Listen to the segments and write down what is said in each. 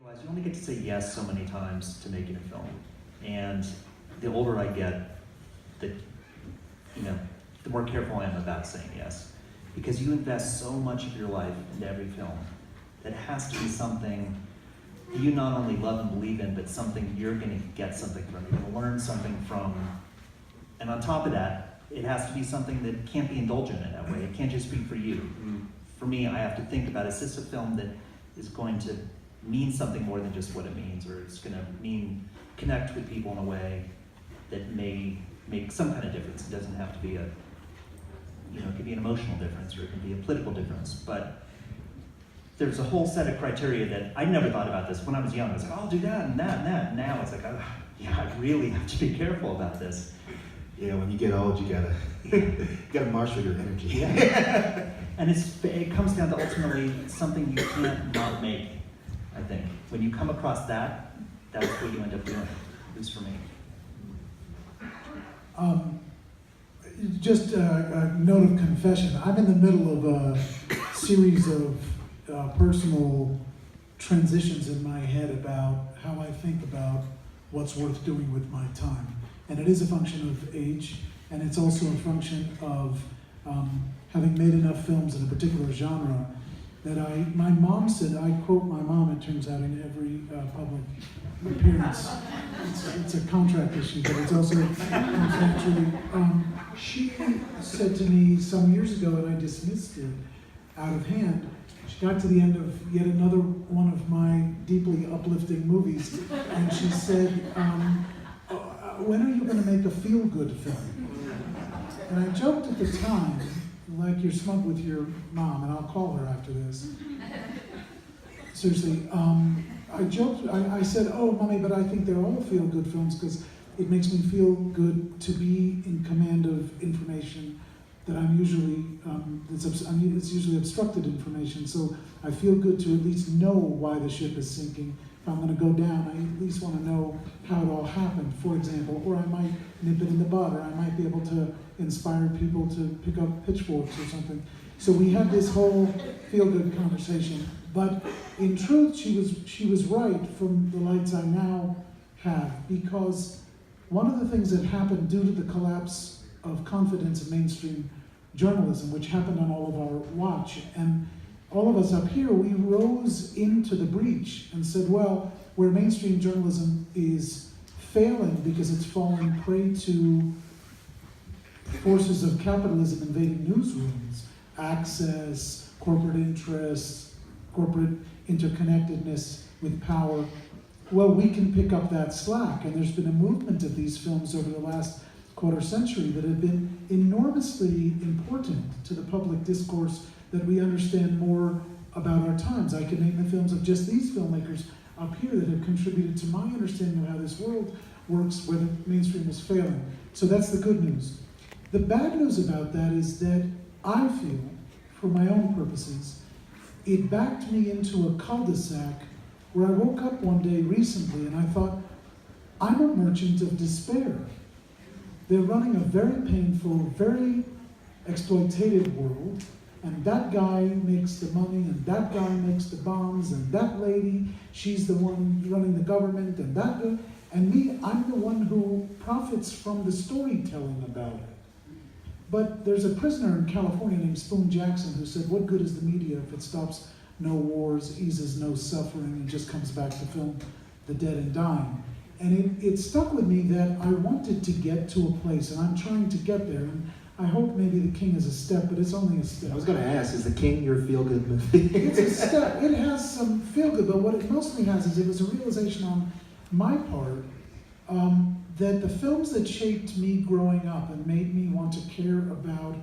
You only get to say yes so many times to making a film, and the older I get, the more careful I am about saying yes, because you invest so much of your life into every film that has to be something you not only love and believe in, but something you're going to get something from, you're going to learn something from, and on top of that, it has to be something that can't be indulgent in that way. It can't just be for you. For me, I have to think about, is this a film that is going to mean something more than just what it means, or it's going to connect with people in a way that may make some kind of difference. It doesn't have to be it could be an emotional difference, or it can be a political difference, but there's a whole set of criteria that I never thought about this. When I was young, I was like, I'll do that and that and that. Now it's like, I really have to be careful about this. Yeah, when you get old, you gotta marshal your energy. Yeah. And it comes down to ultimately something you can't not make, I think. When you come across that, that's what you end up doing, at least for me. Just a note of confession. I'm in the middle of a series of personal transitions in my head about how I think about what's worth doing with my time. And it is a function of age, and it's also a function of having made enough films in a particular genre that my mom said, I quote my mom, it turns out, in every public appearance. It's a contract issue, but it's also actually, she said to me some years ago, and I dismissed it out of hand, she got to the end of yet another one of my deeply uplifting movies, and she said, when are you going to make a feel-good film? And I joked at the time, like you're smug with your mom, and I'll call her after this. Seriously, I joked, I said, oh, Mommy, but I think they're all feel-good films because it makes me feel good to be in command of information that I'm usually, it's usually obstructed information, so I feel good to at least know why the ship is sinking. If I'm going to go down, I at least want to know how it all happened, for example, or I might nip it in the bud, or I might be able to inspire people to pick up pitchforks or something. So we had this whole feel-good conversation, but in truth, she was right from the lights I now have, because one of the things that happened due to the collapse of confidence in mainstream journalism, which happened on all of our watch, and all of us up here, we rose into the breach and said, well, where mainstream journalism is failing because it's falling prey to forces of capitalism invading newsrooms, access, corporate interests, corporate interconnectedness with power, well, we can pick up that slack. And there's been a movement of these films over the last quarter century that have been enormously important to the public discourse, that we understand more about our times. I can name the films of just these filmmakers up here that have contributed to my understanding of how this world works where the mainstream is failing. So that's the good news. The bad news about that is that I feel, for my own purposes, it backed me into a cul-de-sac where I woke up one day recently and I thought, I'm a merchant of despair. They're running a very painful, very exploitative world, and that guy makes the money, and that guy makes the bombs, and that lady, she's the one running the government, and that guy, and me, I'm the one who profits from the storytelling about it. But there's a prisoner in California named Spoon Jackson who said, what good is the media if it stops no wars, eases no suffering, and just comes back to film the dead and dying? And it stuck with me that I wanted to get to a place, and I'm trying to get there. And I hope maybe The King is a step, but it's only a step. I was going to ask, is The King your feel-good movie? It's a step. It has some feel-good, but what it mostly has is it was a realization on my part that the films that shaped me growing up and made me want to care about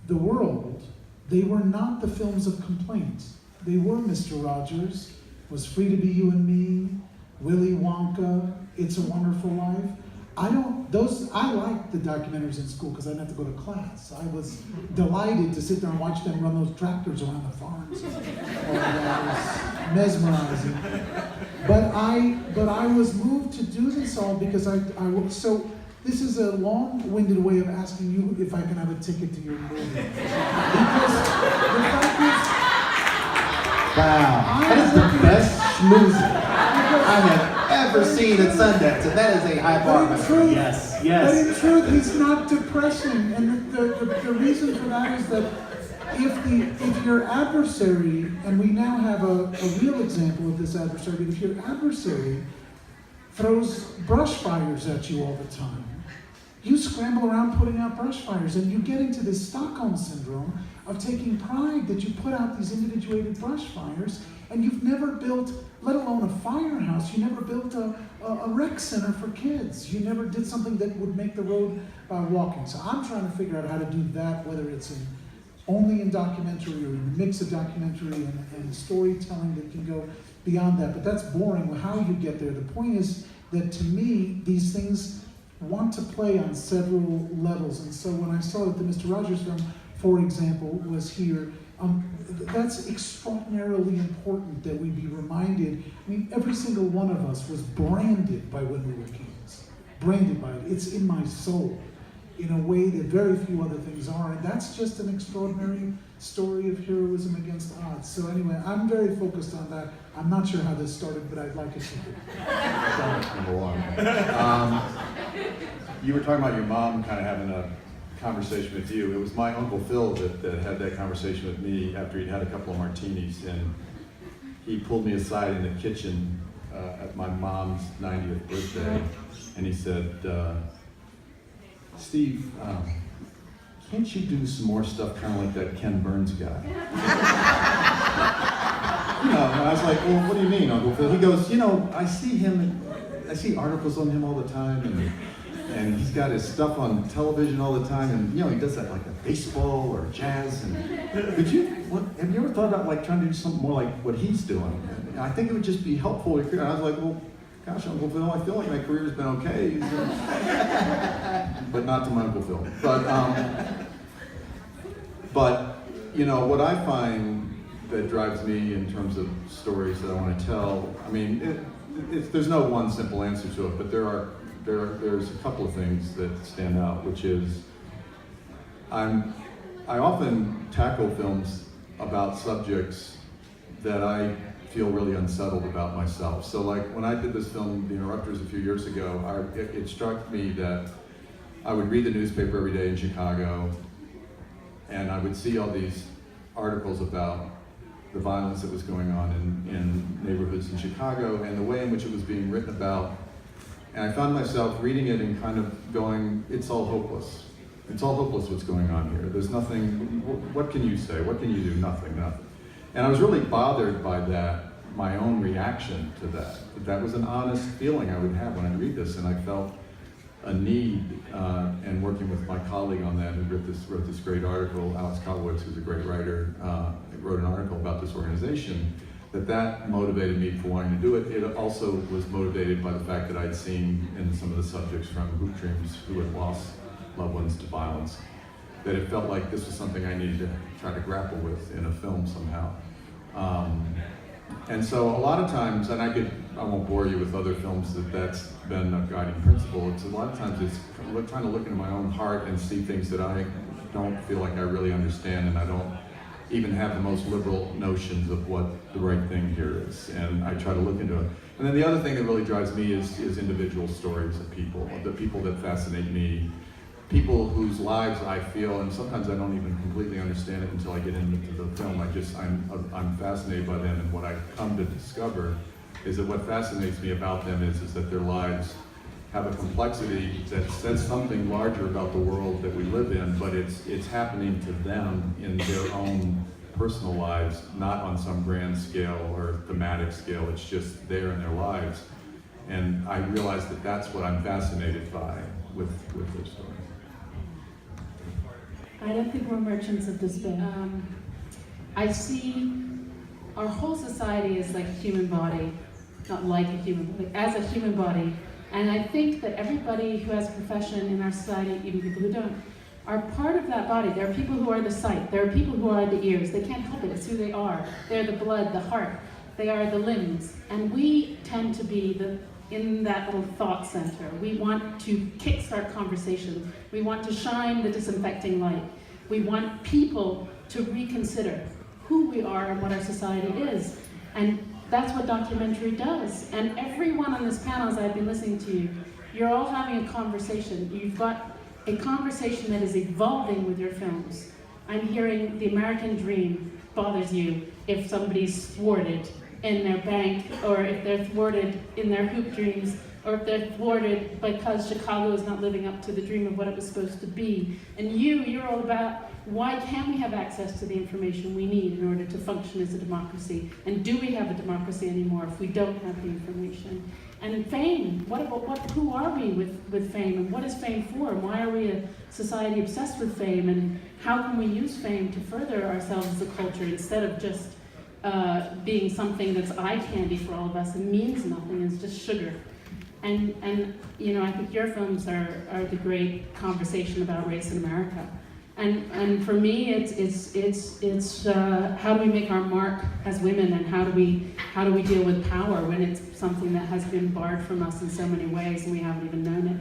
the world, they were not the films of complaint. They were Mr. Rogers, Was Free to Be You and Me, Willy Wonka, It's a Wonderful Life. I liked the documentaries in school because I didn't have to go to class. I was delighted to sit there and watch them run those tractors around the farms. That was mesmerizing. But I was moved to do this all because so this is a long-winded way of asking you if I can have a ticket to your movie. Because the fact is, wow, that is the best schmoozing I have ever seen at Sundance, and that is a high bar. But in truth, Yes, but yes. in truth, he's not depressing, and the reason for that is that if your adversary, and we now have a real example of this adversary, but if your adversary throws brush fires at you all the time, you scramble around putting out brush fires, and you get into this Stockholm syndrome of taking pride that you put out these individuated brush fires, and you've never built, let alone a firehouse, you never built a rec center for kids. You never did something that would make the road walking. So I'm trying to figure out how to do that, whether it's only in documentary or in a mix of documentary and storytelling that can go beyond that. But that's boring, how you get there. The point is that to me, these things want to play on several levels. And so when I saw that the Mr. Rogers film, for example, was here, that's extraordinarily important that we be reminded. I mean, every single one of us was branded by When We Were Kings. Branded by it. It's in my soul in a way that very few other things are. And that's just an extraordinary story of heroism against odds. So anyway, I'm very focused on that. I'm not sure how this started, but I'd like it to be. Number one. You were talking about your mom kind of having a conversation with you. It was my Uncle Phil that had that conversation with me after he'd had a couple of martinis, and he pulled me aside in the kitchen at my mom's 90th birthday, and he said, Steve, can't you do some more stuff kind of like that Ken Burns guy? You know, and I was like, well, what do you mean, Uncle Phil? He goes, you know, I see articles on him all the time, and he's got his stuff on television all the time, and you know, he does that like a baseball or jazz. And have you ever thought about like trying to do something more like what he's doing? And I think it would just be helpful. And I was like, well, gosh, Uncle Phil, I feel like my career's been okay, but not to my Uncle Phil. But you know, what I find that drives me in terms of stories that I want to tell, I mean, there's no one simple answer to it, but there's a couple of things that stand out, which is I often tackle films about subjects that I feel really unsettled about myself. So like when I did this film, The Interrupters, a few years ago, it struck me that I would read the newspaper every day in Chicago, and I would see all these articles about the violence that was going on in neighborhoods in Chicago and the way in which it was being written about. And I found myself reading it and kind of going, it's all hopeless. It's all hopeless what's going on here. There's nothing, what can you say? What can you do? Nothing. And I was really bothered by that, my own reaction to that. That was an honest feeling I would have when I read this, and I felt a need, and working with my colleague on that, who wrote this great article, Alex Kowalewicz, who's a great writer, wrote an article about this organization, that motivated me for wanting to do it. It also was motivated by the fact that I'd seen in some of the subjects from Hoop Dreams who had lost loved ones to violence, that it felt like this was something I needed to try to grapple with in a film somehow. And so a lot of times, and I won't bore you with other films that's been a guiding principle, it's a lot of times it's trying to look into my own heart and see things that I don't feel like I really understand, and I don't even have the most liberal notions of what the right thing here is, and I try to look into it. And then the other thing that really drives me is individual stories of people, the people that fascinate me, people whose lives I feel, and sometimes I don't even completely understand it until I get into the film. I'm fascinated by them, and what I come to discover is that what fascinates me about them is that their lives have a complexity that says something larger about the world that we live in, but it's happening to them in their own personal lives, not on some grand scale or thematic scale. It's just there in their lives. And I realize that that's what I'm fascinated by with their stories. I don't think we're merchants of despair. I see our whole society as like a human body, not like a human body, as a human body. And I think that everybody who has a profession in our society, even people who don't, are part of that body. There are people who are the sight. There are people who are the ears. They can't help it. It's who they are. They're the blood, the heart. They are the limbs. And we tend to be in that little thought center. We want to kickstart conversation. We want to shine the disinfecting light. We want people to reconsider who we are and what our society is. And That's what documentary does. And everyone on this panel, as I've been listening to you, you're all having a conversation. You've got a conversation that is evolving with your films. I'm hearing the American dream bothers you if somebody's thwarted in their bank, or if they're thwarted in their hoop dreams, or if they're thwarted because Chicago is not living up to the dream of what it was supposed to be. And you're all about, why can't we have access to the information we need in order to function as a democracy? And do we have a democracy anymore if we don't have the information? And fame, who are we with fame, and what is fame for? And why are we a society obsessed with fame? And how can we use fame to further ourselves as a culture instead of just being something that's eye candy for all of us and means nothing, it's just sugar. And you know, I think your films are the great conversation about race in America. And for me, it's how do we make our mark as women, and how do we deal with power when it's something that has been barred from us in so many ways and we haven't even known it.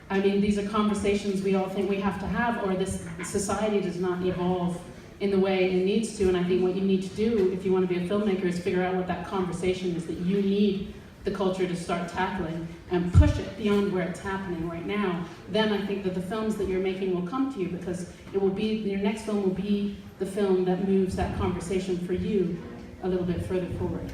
I mean, these are conversations we all think we have to have, or this society does not evolve in the way it needs to. And I think what you need to do if you want to be a filmmaker is figure out what that conversation is that you need the culture to start tackling and push it beyond where it's happening right now. Then I think that the films that you're making will come to you, because it will be, your next film will be the film that moves that conversation for you a little bit further forward.